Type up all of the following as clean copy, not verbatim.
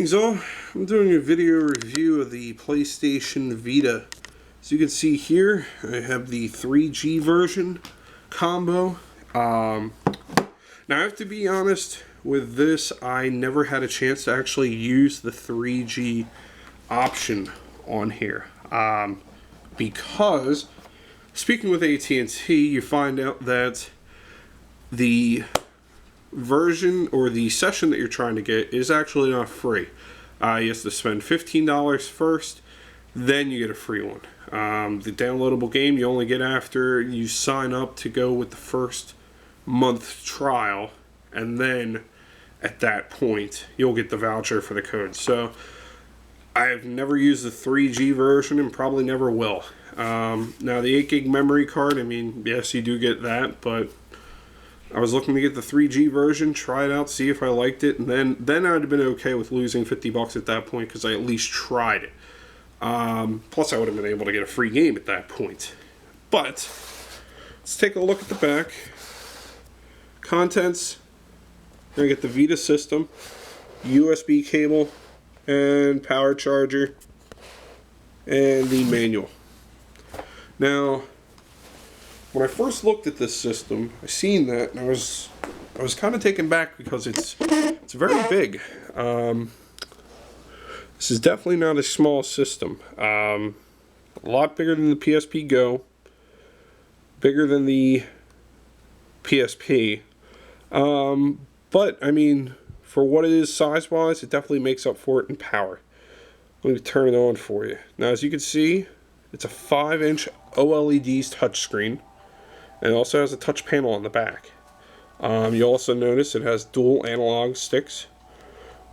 Greetings all, I'm doing a video review of the PlayStation Vita. As you can see here, I have the 3G version combo. Now I have to be honest with this, I never had a chance to actually use the 3G option on here. Because, speaking with AT&T, you find out that the version or the session that you're trying to get is actually not free. You have to spend $15 first, then you get a free one. The downloadable game you only get after you sign up to go with the first month trial, and then at that point you'll get the voucher for the code. So I've never used the 3G version and probably never will. Now the 8 gig memory card, I mean, yes, you do get that, but I was looking to get the 3G version, try it out, see if I liked it, and then I'd have been okay with losing $50 at that point because I at least tried it. Plus, I would have been able to get a free game at that point. But let's take a look at the back. Contents. You're going to get the Vita system, USB cable, and power charger, and the manual. Now, when I first looked at this system, I seen that, and I was kind of taken back because it's very big. This is definitely not a small system. A lot bigger than the PSP Go, bigger than the PSP. But I mean, for what it is size-wise, it definitely makes up for it in power. Let me turn it on for you. Now, as you can see, it's a 5-inch OLED touchscreen. And it also has a touch panel on the back. You also notice it has dual analog sticks.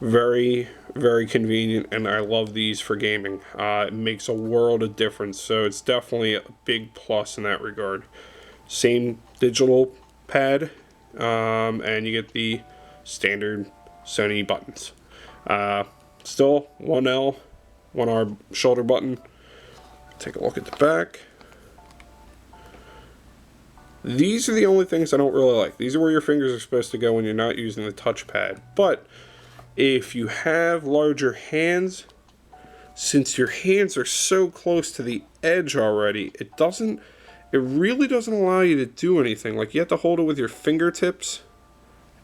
Very, very convenient, and I love these for gaming. It makes a world of difference, so it's definitely a big plus in that regard. Same digital pad, and you get the standard Sony buttons. Still 1L, 1R shoulder button. Take a look at the back. These are the only things I don't really like. These are where your fingers are supposed to go when you're not using the touchpad. But if you have larger hands, since your hands are so close to the edge already, it really doesn't allow you to do anything. Like, you have to hold it with your fingertips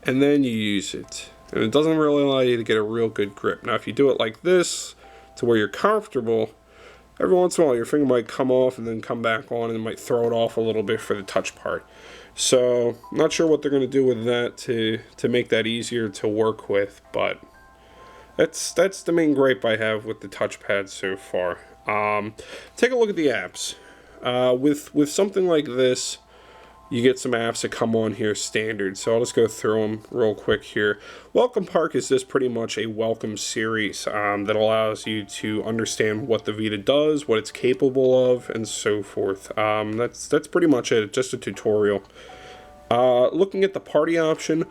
and then you use it. And it doesn't really allow you to get a real good grip. Now, if you do it like this, to where you're comfortable, every once in a while your finger might come off and then come back on, and it might throw it off a little bit for the touch part. So, not sure what they're going to do with that to make that easier to work with, but that's the main gripe I have with the touchpad so far. Take a look at the apps. With something like this, you get some apps that come on here standard, so I'll just go through them real quick here. Welcome Park is just pretty much a welcome series that allows you to understand what the Vita does, what it's capable of, and so forth. That's pretty much it, just a tutorial. Looking at the party option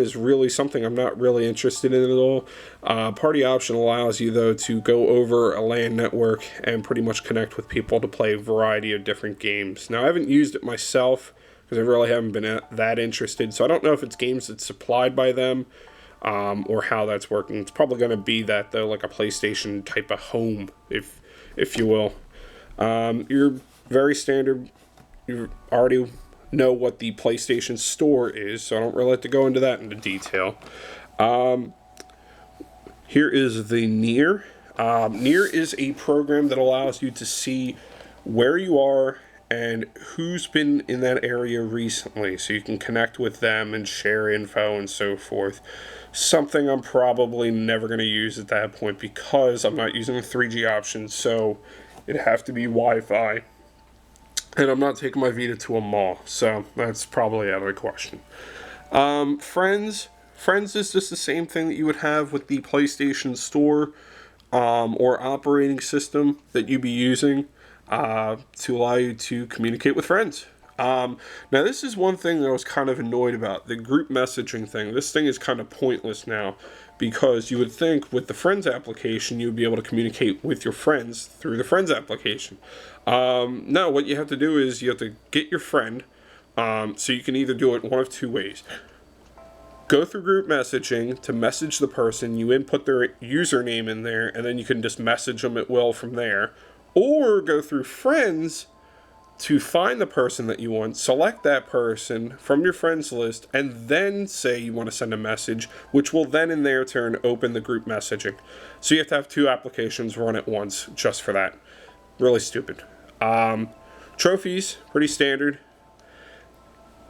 is really something I'm not really interested in at all. Party option allows you, though, to go over a LAN network and pretty much connect with people to play a variety of different games. Now, I haven't used it myself because I really haven't been that interested, so I don't know if it's games that's supplied by them or how that's working. It's probably going to be that, though, like a PlayStation type of home, if you will. You're very standard. You already know what the PlayStation Store is, so I don't really have to go into that into detail. Here is the Near. Near is a program that allows you to see where you are and who's been in that area recently, so you can connect with them and share info and so forth. Something I'm probably never going to use at that point because I'm not using the 3G option, so it'd have to be Wi-Fi. And I'm not taking my Vita to a mall, so that's probably out of the question. Friends is just the same thing that you would have with the PlayStation Store or operating system that you'd be using to allow you to communicate with friends. Now, this is one thing that I was kind of annoyed about, the group messaging thing. This thing is kind of pointless now because you would think with the Friends application, you would be able to communicate with your friends through the Friends application. No, what you have to do is you have to get your friend, so you can either do it one of two ways. go through group messaging to message the person. You input their username in there, and then you can just message them at will from there. Or go through friends to find the person that you want, select that person from your friends list, and then say you want to send a message, which will then in their turn open the group messaging. So you have to have 2 applications run at once just for that. Really stupid. Trophies, pretty standard.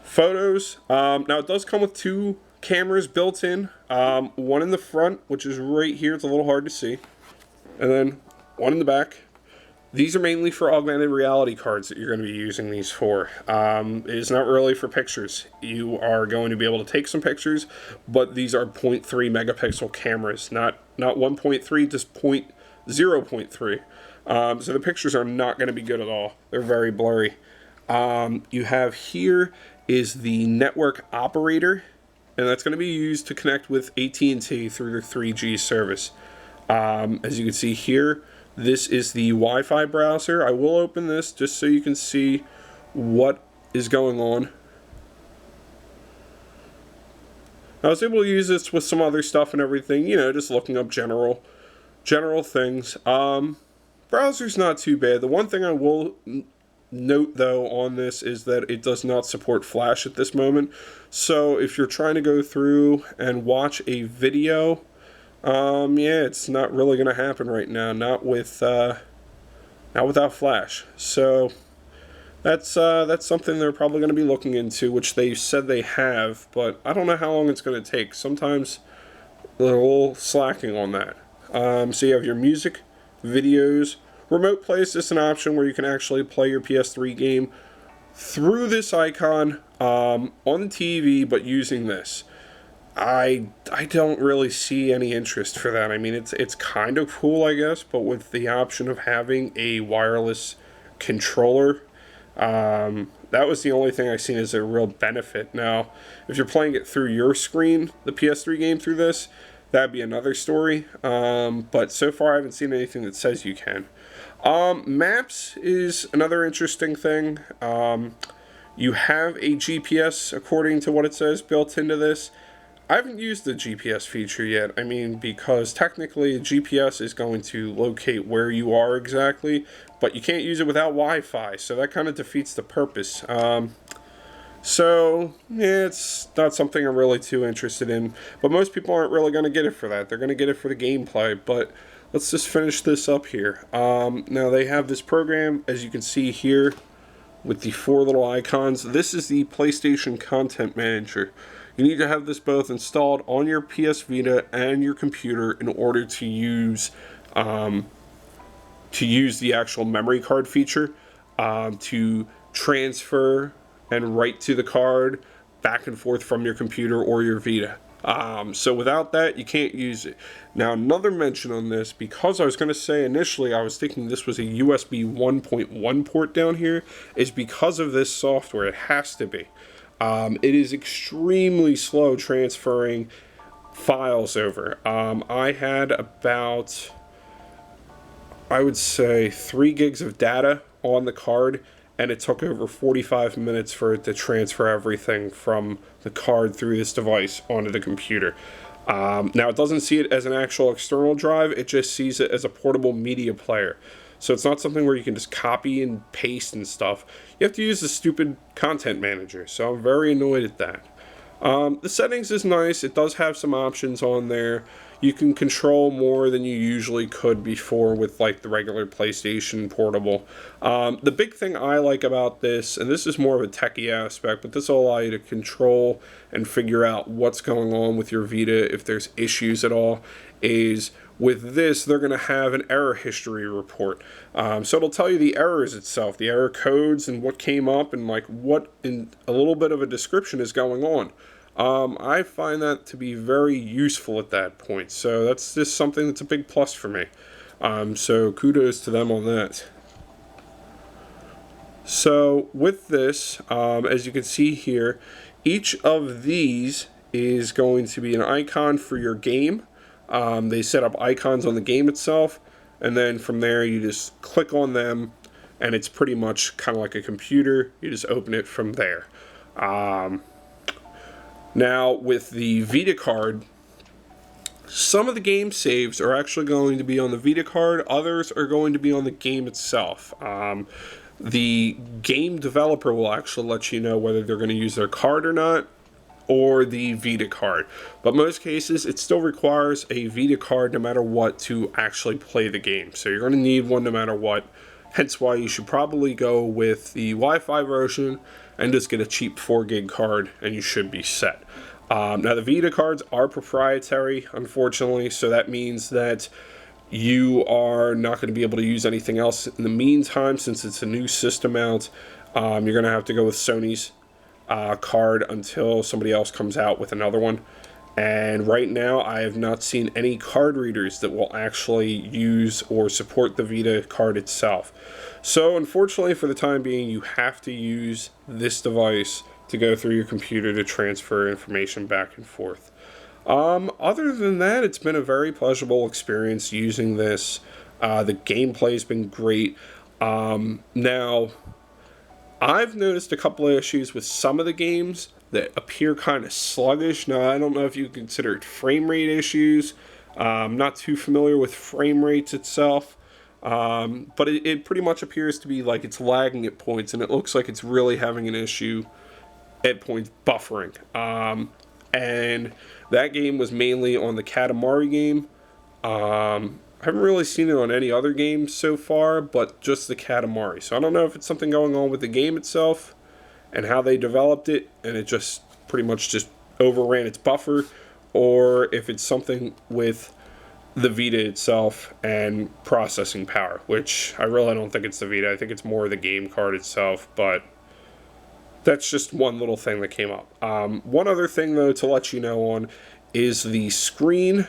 Photos, now it does come with 2 cameras built in. One in the front, which is right here, it's a little hard to see, and then one in the back. These are mainly for augmented reality cards that you're going to be using these for. It is not really for pictures. You are going to be able to take some pictures, but these are 0.3 megapixel cameras, not 1.3, just 0.3. So the pictures are not going to be good at all. They're very blurry. You have here is the network operator, and that's going to be used to connect with AT&T through their 3G service. As you can see here, this is the Wi-Fi browser. I will open this just so you can see what is going on. I was able to use this with some other stuff and everything, you know, just looking up general things. Browser's not too bad. The one thing I will note though on this is that it does not support Flash at this moment. So if you're trying to go through and watch a video, yeah, it's not really going to happen right now. Not without Flash. So that's something they're probably going to be looking into, which they said they have, but I don't know how long it's going to take. Sometimes they're a little slacking on that. So you have your music, videos, remote play is just an option where you can actually play your PS3 game through this icon on the TV, but using this. I don't really see any interest for that. I mean, it's kind of cool, I guess, but with the option of having a wireless controller, that was the only thing I seen as a real benefit. Now, if you're playing it through your screen, the PS3 game through this, that'd be another story. But so far, I haven't seen anything that says you can. Maps is another interesting thing. You have a GPS, according to what it says, built into this. I haven't used the GPS feature yet. I mean, because technically GPS is going to locate where you are exactly, but you can't use it without Wi-Fi, so that kind of defeats the purpose. So, yeah, it's not something I'm really too interested in, but most people aren't really going to get it for that. They're going to get it for the gameplay, but let's just finish this up here. Now, they have this program, as you can see here, with the 4 little icons. This is the PlayStation Content Manager. You need to have this both installed on your PS Vita and your computer in order to use the actual memory card feature to transfer and write to the card back and forth from your computer or your Vita. So without that, you can't use it. Now, another mention on this, because I was going to say initially I was thinking this was a USB 1.1 port down here, is because of this software. It has to be. It is extremely slow transferring files over. I had about, I would say, 3 gigs of data on the card, and it took over 45 minutes for it to transfer everything from the card through this device onto the computer. Now, it doesn't see it as an actual external drive, it just sees it as a portable media player. So it's not something where you can just copy and paste and stuff. You have to use the stupid content manager, so I'm very annoyed at that. The settings is nice. It does have some options on there. You can control more than you usually could before with like the regular PlayStation Portable. The big thing I like about this, and this is more of a techie aspect, but this will allow you to control and figure out what's going on with your Vita if there's issues at all, is with this, they're going to have an error history report. So it'll tell you the errors itself, the error codes and what came up and like what in a little bit of a description is going on. I find that to be very useful at that point. So that's just something that's a big plus for me. So kudos to them on that. So with this, as you can see here, each of these is going to be an icon for your game. They set up icons on the game itself, and then from there you just click on them, and it's pretty much kind of like a computer. You just open it from there. Now, with the Vita card, some of the game saves are actually going to be on the Vita card, others are going to be on the game itself. The game developer will actually let you know whether they're going to use their card or not, or the Vita card. But most cases, it still requires a Vita card no matter what to actually play the game. So you're going to need one no matter what. Hence why you should probably go with the Wi-Fi version and just get a cheap 4 gig card and you should be set. Now the Vita cards are proprietary, unfortunately, so that means that you are not going to be able to use anything else in the meantime. Since it's a new system out, you're going to have to go with Sony's card until somebody else comes out with another one. And right now I have not seen any card readers that will actually use or support the Vita card itself. So unfortunately, for the time being, you have to use this device to go through your computer to transfer information back and forth. Other than that, it's been a very pleasurable experience using this. The gameplay's been great. Now, I've noticed a couple of issues with some of the games that appear kind of sluggish. Now, I don't know if you consider it frame rate issues. I'm not too familiar with frame rates itself. But it pretty much appears to be like it's lagging at points, and it looks like it's really having an issue at points buffering. And that game was mainly on the Katamari game. I haven't really seen it on any other games so far, but just the Katamari. So I don't know if it's something going on with the game itself and how they developed it, and it just pretty much just overran its buffer, or if it's something with the Vita itself and processing power, which I really don't think it's the Vita. I think it's more the game card itself, but that's just one little thing that came up. One other thing, though, to let you know on is the screen.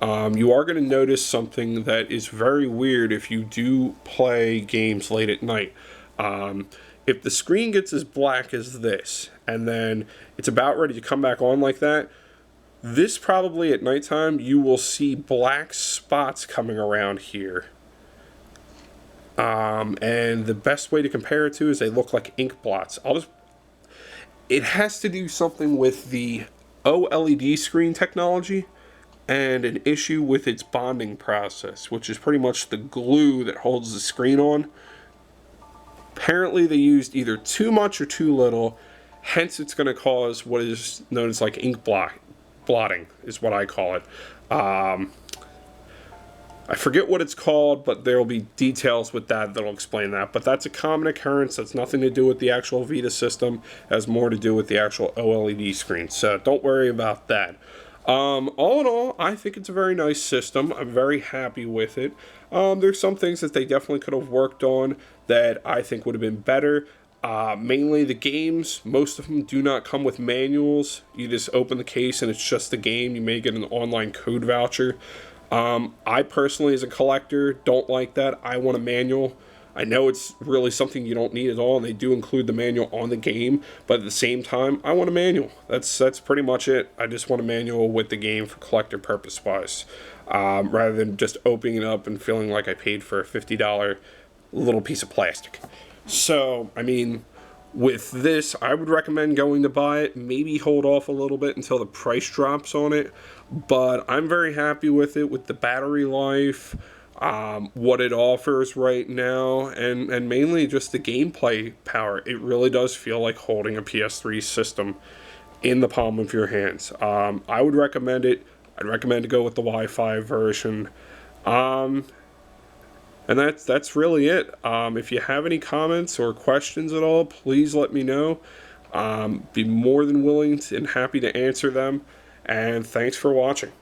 You are going to notice something that is very weird if you do play games late at night. If the screen gets as black as this, and then it's about ready to come back on like that, this probably at nighttime, you will see black spots coming around here. And the best way to compare it to is they look like ink blots. It has to do something with the OLED screen technology and an issue with its bonding process, which is pretty much the glue that holds the screen on. Apparently they used either too much or too little, hence it's going to cause what is known as like ink blotting, is what I call it. I forget what it's called, but there will be details with that that'll explain that. But that's a common occurrence. That's nothing to do with the actual Vita system. It has more to do with the actual OLED screen. So don't worry about that. All in all, I think it's a very nice system. I'm very happy with it. There's some things that they definitely could have worked on that I think would have been better. Mainly the games, most of them do not come with manuals. You just open the case and it's just the game. You may get an online code voucher. I personally, as a collector, don't like that. I want a manual. I know it's really something you don't need at all, and they do include the manual on the game, but at the same time, I want a manual. That's pretty much it. I just want a manual with the game for collector purpose-wise, rather than just opening it up and feeling like I paid for a $50 little piece of plastic. So, I mean, with this, I would recommend going to buy it. Maybe hold off a little bit until the price drops on it. But I'm very happy with it, with the battery life, what it offers right now, and mainly just the gameplay power. It really does feel like holding a PS3 system in the palm of your hands. I would recommend it. I'd recommend to go with the Wi-Fi version. And that's really it. If you have any comments or questions at all, please let me know. Be more than willing and happy to answer them. And thanks for watching.